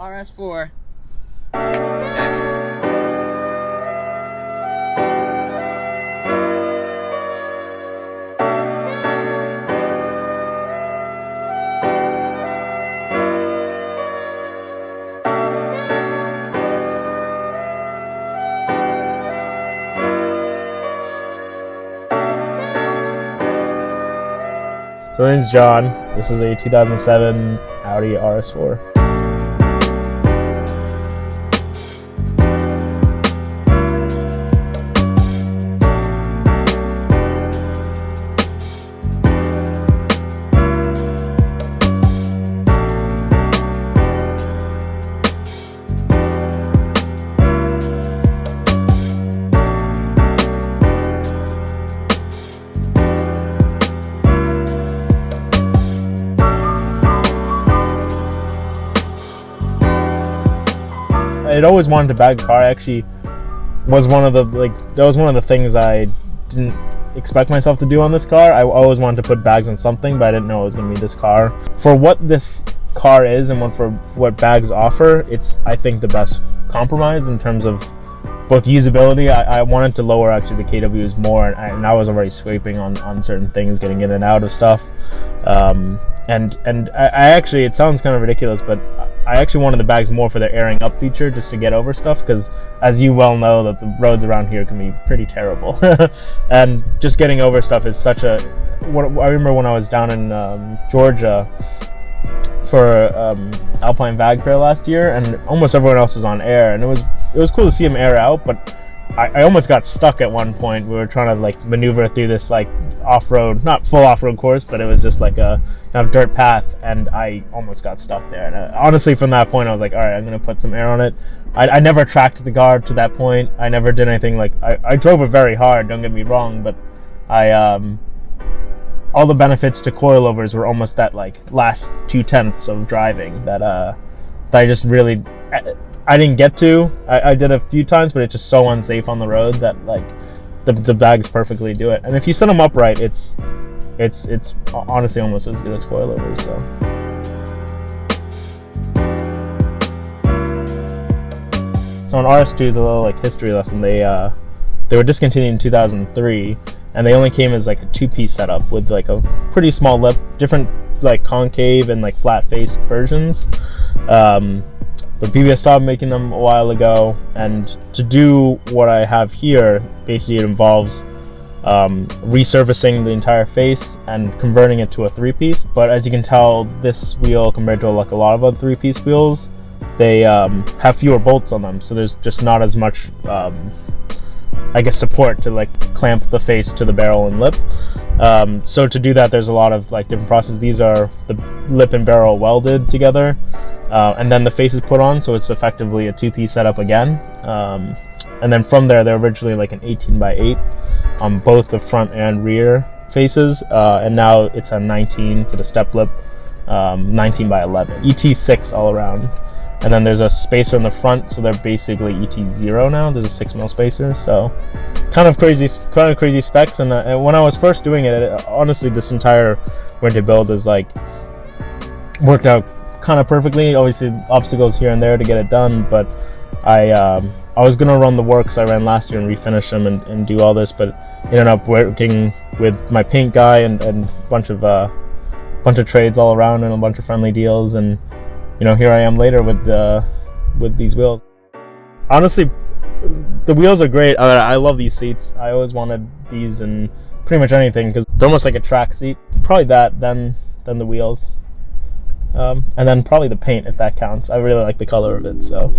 RS4. Action. So my name's John. This is a 2007 Audi RS4. I'd always wanted to bag a car. Actually, was one of the things I didn't expect myself to do on this car. I always wanted to put bags on something, but I didn't know it was going to be this car. For what this car is and for what bags offer, it's, I think, the best compromise in terms of both usability. I wanted to lower actually the KWs more, and I was already scraping on certain things, getting in and out of stuff. And I actually, it sounds kind of ridiculous, but I actually wanted the bags more for their airing up feature, just to get over stuff, because as you well know, that the roads around here can be pretty terrible. And just getting over stuff is such a... I remember when I was down in Georgia for Alpine Vag Fair last year, and almost everyone else was on air, and it was cool to see them air out, but I almost got stuck at one point. We were trying to like maneuver through this like off-road, not full off-road course, but it was just like a kind of dirt path, and I almost got stuck there. And honestly, from that point, I was like, all right, I'm gonna put some air on it. I never tracked the guard to that point. I never did anything like... I drove it very hard, don't get me wrong, but all the benefits to coilovers were almost that like last 2/10 of driving that I just really... I didn't get to. I did a few times, but it's just so unsafe on the road that like the bags perfectly do it. And if you set them upright, it's honestly almost as good as coilovers. So on RS2 is a little like history lesson. They were discontinued in 2003, and they only came as like a two-piece setup with like a pretty small lip, different like concave and like flat-faced versions. But BBS stopped making them a while ago, and to do what I have here, basically it involves resurfacing the entire face and converting it to a three-piece. But as you can tell, this wheel compared to like a lot of other three-piece wheels, they have fewer bolts on them, so there's just not as much I guess support to like clamp the face to the barrel and lip. So to do that, there's a lot of like different processes. These are the lip and barrel welded together, and then the face is put on, so it's effectively a two-piece setup again. And then from there, they're originally like an 18x8 on both the front and rear faces, and now it's a 19 for the step lip, 19x11, ET6 all around. And then there's a spacer in the front, so they're basically ET0 now. There's a 6mm spacer, so kind of crazy specs. And when I was first doing it, honestly, this entire winter build is like worked out kind of perfectly. Obviously, obstacles here and there to get it done, but I was gonna run the works I ran last year and refinish them and do all this, but ended up working with my paint guy and a bunch of trades all around and a bunch of friendly deals, and you know, here I am later with these wheels. Honestly, the wheels are great. I love these seats. I always wanted these in pretty much anything because they're almost like a track seat. Probably that, then the wheels, and then probably the paint if that counts. I really like the color of it. So.